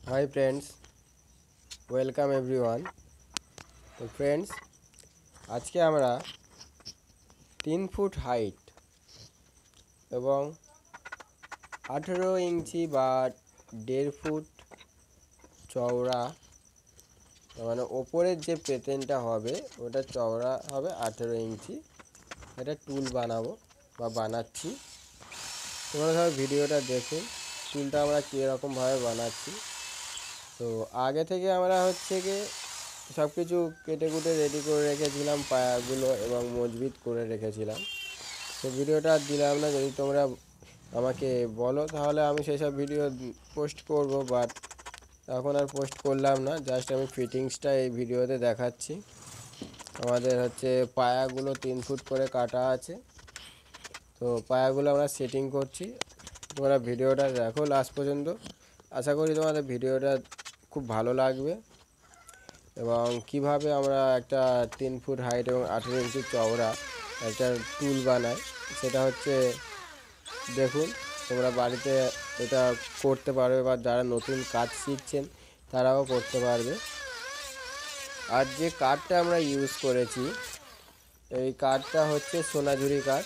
Hi friends, welcome everyone. তো friends, আজকে আমরা 3 ফুট হাইট এবং 18 ইঞ্চি বা 1.5 ফুট চওড়া, মানে ওপরের যে পেতেনটা হবে ওটা চওড়া হবে 18 ইঞ্চি, এটা টুল বানাবো বা বানাচ্ছি। তোমরা সবাই ভিডিওটা দেখুন টুলটা আমরা কীরকমভাবে বানাচ্ছি। তো আগে থেকে আমরা সব কিছু কেটে কুটে রেডি করে রেখেছিলাম, পায়াগুলো এবং মজবুত করে রেখেছিলাম। তো ভিডিওটা আর দিলাম না, যদি তোমরা আমাকে বলো তাহলে আমি সেসব ভিডিও পোস্ট করব, বাট এখন আর পোস্ট করলাম না। জাস্ট আমি ফিটিংসটা এই ভিডিওতে দেখাচ্ছি। আমাদের পায়াগুলো 3 ফুট করে কাটা আছে, তো পায়াগুলো আমরা সেটিং করছি। তোমরা ভিডিওটা দেখো লাস্ট পর্যন্ত, আশা করি তোমাদের ভিডিওটা খুব ভালো লাগবে। এবং কিভাবে আমরা একটা 3 ফুট হাইট এবং 18 ইঞ্চি চওড়া একটা টুল বানাই সেটা দেখুন। তোমরা বাড়িতে এটা করতে পারবে বা যারা নতুন কাজ শিখছেন তারাও করতে পারবে। আর যে কাঠটা আমরা ইউজ করেছি, এই কাঠটা সোনাঝুরি কাঠ।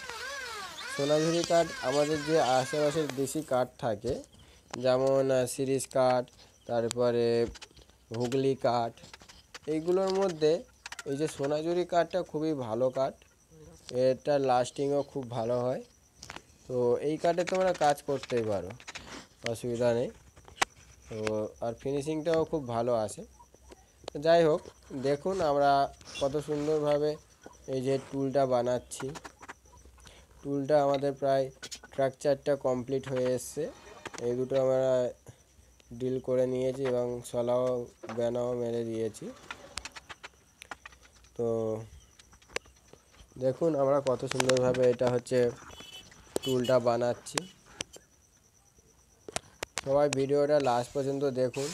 সোনাঝুরি কাঠ আমাদের যে আশেপাশের দেশি কাঠ থাকে, যেমন শিরীষ কাঠ, তারপরে হুগলি কাঠ, এইগুলোর মধ্যে এই যে সোনাঝুরি কাঠটা খুবই ভালো কাঠ, এটা লাস্টিংও খুব ভালো হয়। তো এই কাঠে তোমরা কাজ করতেই পারো, অসুবিধা নেই। তো আর ফিনিশিংটাও খুব ভালো আসে। যাই হোক, দেখুন আমরা কত সুন্দরভাবে এই যে টুলটা বানাচ্ছি। টুলটা আমাদের প্রায় স্ট্রাকচারটা কমপ্লিট হয়ে এসছে। এই দুটো আমরা ডিল করে নিয়েছি এবং সলাও বেনাও মেরে দিয়েছি। তো দেখুন আমরা কত সুন্দরভাবে এটা টুলটা বানাচ্ছি। সবাই ভিডিওটা লাস্ট পর্যন্ত দেখুন,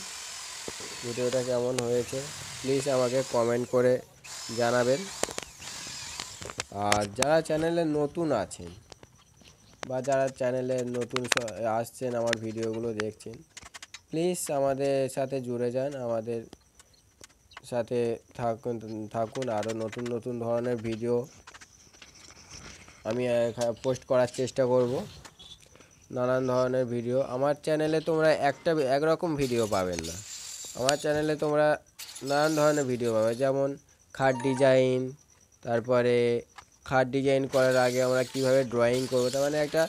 ভিডিওটা কেমন হয়েছে প্লিজ আমাকে কমেন্ট করে জানাবেন। আর যারা চ্যানেলে নতুন আছেন বা যারা চ্যানেলে নতুন আসছেন, আমার ভিডিওগুলো দেখছেন, প্লিজ আমাদের সাথে জুড়ে যান, আমাদের সাথে থাকুন। আরও নতুন নতুন ধরনের ভিডিও আমি পোস্ট করার চেষ্টা করব। নানান ধরনের ভিডিও আমার চ্যানেলে তোমরা একরকম ভিডিও পাবেন না। আমার চ্যানেলে তোমরা নানান ধরনের ভিডিও পাবে, যেমন খাট ডিজাইন, তারপরে খাট ডিজাইন করার আগে আমরা কিভাবে ড্রয়িং করবো, তার মানে একটা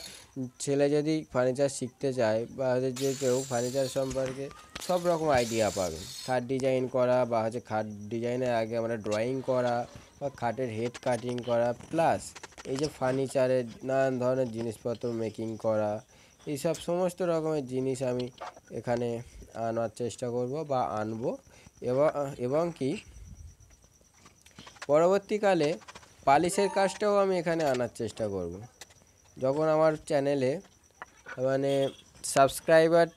ছেলে যদি ফার্নিচার শিখতে চায় বা যে কেউ ফার্নিচার সম্পর্কে সব রকম আইডিয়া পাবে। খাট ডিজাইন করা বা খাট ডিজাইনের আগে আমরা ড্রয়িং করা বা খাটের হেড কাটিং করা, প্লাস এই যে ফার্নিচারের নানান ধরনের জিনিসপত্র মেকিং করা, এইসব সমস্ত রকমের জিনিস আমি এখানে আনার চেষ্টা করব বা আনবো। এবং কি পরবর্তীকালে পালিশের কাজটাও আমি এখানে আনার চেষ্টা করব। যখন আমার চ্যানেলে মানে সাবস্ক্রাইবার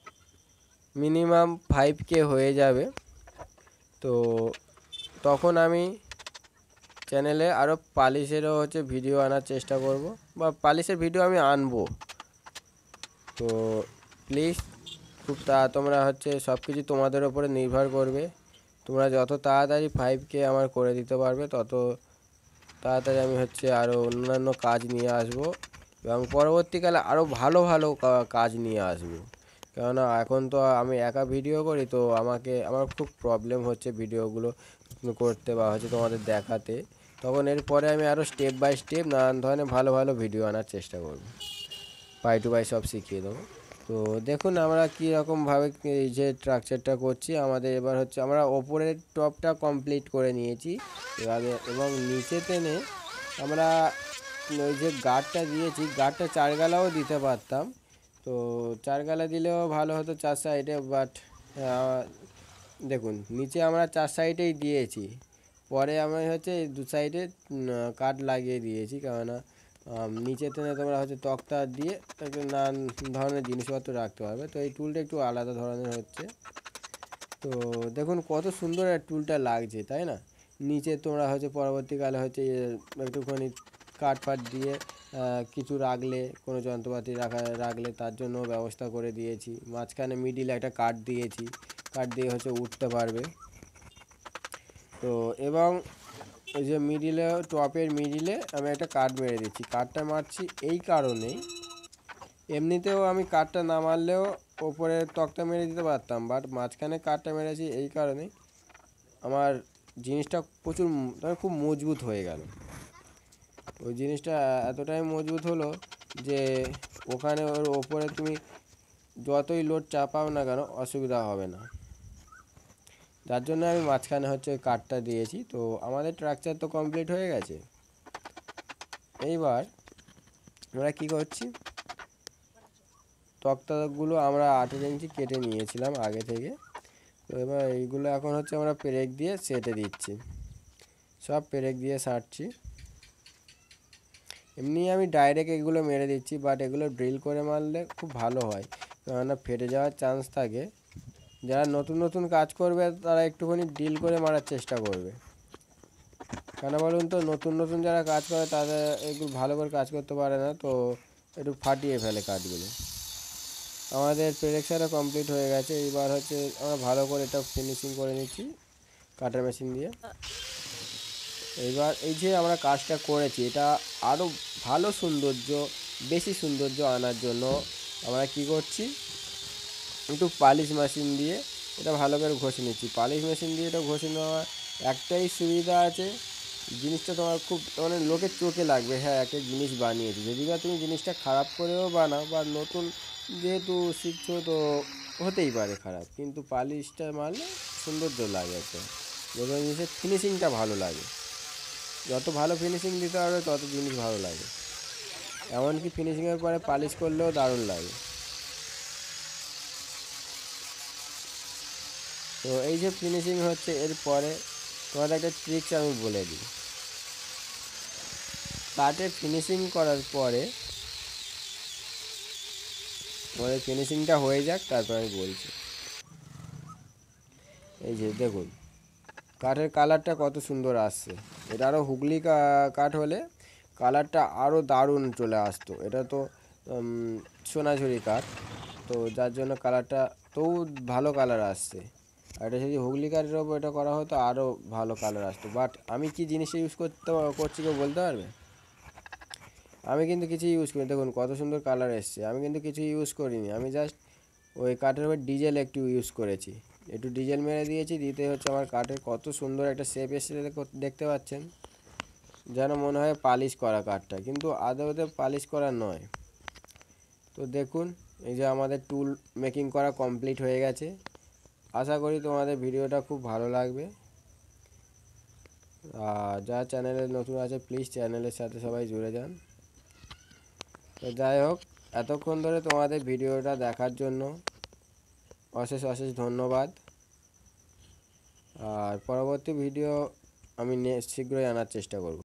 মিনিমাম 5K হয়ে যাবে, তো তখন আমি চ্যানেলে আরও পালিশেরও ভিডিও আনার চেষ্টা করব বা পালিশের ভিডিও আমি আনবো। তো প্লিজ তোমরা সব কিছু তোমাদের ওপরে নির্ভর করবে। তোমরা যত তাড়াতাড়ি 5K আমার করে দিতে পারবে, তত তাড়াতাড়ি আমি আরও অন্যান্য কাজ নিয়ে আসব এবং পরবর্তীকালে আরও ভালো ভালো কাজ নিয়ে আসব। কেননা এখন তো আমি একা ভিডিও করি, তো আমার খুব প্রবলেম হচ্ছে ভিডিওগুলো করতে বা তোমাদের দেখাতে। তখন এরপরে আমি আরও স্টেপ বাই স্টেপ নানান ধরনের ভালো ভালো ভিডিও আনার চেষ্টা করব, পাই টু পাই সব শিখিয়ে দেবো। তো দেখুন আমরা কীরকমভাবে এই যে স্ট্রাকচারটা করছি। আমাদের এবার আমরা ওপরের টপটা কমপ্লিট করে নিয়েছি এবারে, এবং নিচে টেনে আমরা ওই যে গার্ডটা দিয়েছি, গার্ডটা 4 গালাও দিতে পারতাম। তো 4 গালা দিলেও ভালো হতো 4 সাইডে, বাট দেখুন নিচে আমরা 4 সাইডেই দিয়েছি। পরে আমরা এই 2 সাইডে কাঠ লাগিয়ে দিয়েছি, কেননা নিচে টেনে তোমরা তক্তা দিয়ে একটু নানান ধরনের জিনিসপত্র রাখতে পারবে। তো এই টুলটা একটু আলাদা ধরনের হচ্ছে। তো দেখুন কত সুন্দর এই টুলটা লাগছে, তাই না? নিচে তোমরা পরবর্তীকালে একটুখানি কাঠ ফাট দিয়ে কিছু রাখলে, কোনো যন্ত্রপাতি রাখলে তার জন্য ব্যবস্থা করে দিয়েছি। মাঝখানে মিডিলে একটা কাঠ দিয়েছি, কাঠ দিয়ে হচ্ছে উঠতে পারবে। তো এবং ওই যে মিডিলে, টপের মিডিলে আমি একটা কাঠ মেরে দিচ্ছি। কাঠটা মারছি এই কারণেই, এমনিতেও আমি কাঠটা না মারলেও ওপরে তক্তা মেরে দিতে পারতাম, বাট মাঝখানে কাঠটা মেরেছি এই কারণে আমার জিনিসটা প্রচুর মানে খুব মজবুত হয়ে গেল। ওই জিনিসটা এতটাই মজবুত হলো যে ওখানে ওর ওপরে তুমি যতই লোড চাপাও না কেন অসুবিধা হবে না। যার জন্য আমি মাঝখানে হচ্ছে ওই কাঠটা দিয়েছি। তো আমাদের স্ট্রাকচার তো কমপ্লিট হয়ে গেছে। এইবার আমরা কী করছি, তক্তাগুলো আমরা 18 ইঞ্চি কেটে নিয়েছিলাম আগে থেকে। তো এবার এইগুলো এখন হচ্ছে আমরা পেরেক দিয়ে সেটে দিচ্ছি, সব পেরেক দিয়ে সারছি। এমনি আমি ডাইরেক্ট এগুলো মেরে দিচ্ছি, বাট এগুলো ড্রিল করে মারলে খুব ভালো হয়, কেননা ফেটে যাওয়ার চান্স থাকে। যারা নতুন নতুন কাজ করবে তারা একটুখানি ড্রিল করে মারার চেষ্টা করবে। কেন বলুন তো, নতুন নতুন যারা কাজ করে তাদের এগুলো ভালো করে কাজ করতে পারে না, তো একটু ফাটিয়ে ফেলে কাঠগুলো। আমাদের পেরেকশাটা কমপ্লিট হয়ে গেছে। এবার হচ্ছে আমরা ভালো করে এটা ফিনিশিং করে নিচ্ছি কাটার মেশিন দিয়ে। এবার এই যে আমরা কাজটা করেছি, এটা আরও ভালো সৌন্দর্য, বেশি সৌন্দর্য আনার জন্য আমরা কি করছি, একটু পালিশ মেশিন দিয়ে এটা ভালো করে ঘষে নিচ্ছি। পালিশ মেশিন দিয়ে এটা ঘষে নেওয়ার একটাই সুবিধা আছে, জিনিসটা তোমার খুব মানে লোকের চোখে লাগবে, হ্যাঁ একটা জিনিস বানিয়েছি। যদি বা তুমি জিনিসটা খারাপ করেও বানাও, বা নতুন যেহেতু শিখছো তো হতেই পারে খারাপ, কিন্তু পালিশটা মারলে সৌন্দর্য লাগে একটা, যেগুলো জিনিসের ফিনিশিংটা ভালো লাগে। যত ভালো ফিনিশিং দিতে পারবে তত জিনিস ভালো লাগে। এমনকি ফিনিশিংয়ের পরে পালিশ করলেও দারুণ লাগে। তো এই যে ফিনিশিং হচ্ছে, এরপরে তোমাদের একটা ট্রিক্স আমি বলে দিই। কাঠে ফিনিশিং করার পরে তোমাদের ফিনিশিংটা হয়ে যাক, তারপর আমি বলছি। এই যে দেখুন কাঠের কালারটা কত সুন্দর আসছে। এটা আরও হুগলি কাঠ হলে কালারটা আরও দারুণ চলে আসতো। এটা তো সোনাঝুরি কাঠ, তো যার জন্য কালারটা তবু ভালো কালার আসছে। আর এটা যদি হুগলি কাঠের ওপর এটা করা হতো আরও ভালো কালার আসতো। বাট আমি কি জিনিসটা ইউজ করছি কেউ বলতে পারবে? আমি কিন্তু কিছু ইউজ করি, দেখুন কত সুন্দর কালার এসছে। আমি কিন্তু কিছু ইউজ করিনি, আমি জাস্ট ওই কাঠের উপর ডিজেল একটু ইউজ করেছি, একটু ডিজেল মেরে দিয়েছি। দিতে হচ্ছে আমার কাঠের কত সুন্দর একটা শেপ এসছে দেখতে পাচ্ছেন, যেন মনে হয় পালিশ করা কাঠটা, কিন্তু আদৌতে পালিশ করা নয়। তো দেখুন এই যে আমাদের টুল মেকিং করা কমপ্লিট হয়ে গেছে। আশা করি তোমাদের ভিডিওটা খুব ভালো লাগবে। আর যারা চ্যানেলে নতুন আছে প্লিজ চ্যানেলের সাথে সবাই জুড়ে যান। তো যাই হোক, এতক্ষণ ধরে তোমাদের ভিডিওটা দেখার জন্য অশেষ অশেষ ধন্যবাদ। আর পরবর্তী ভিডিও আমি শীঘ্রই আনার চেষ্টা করব।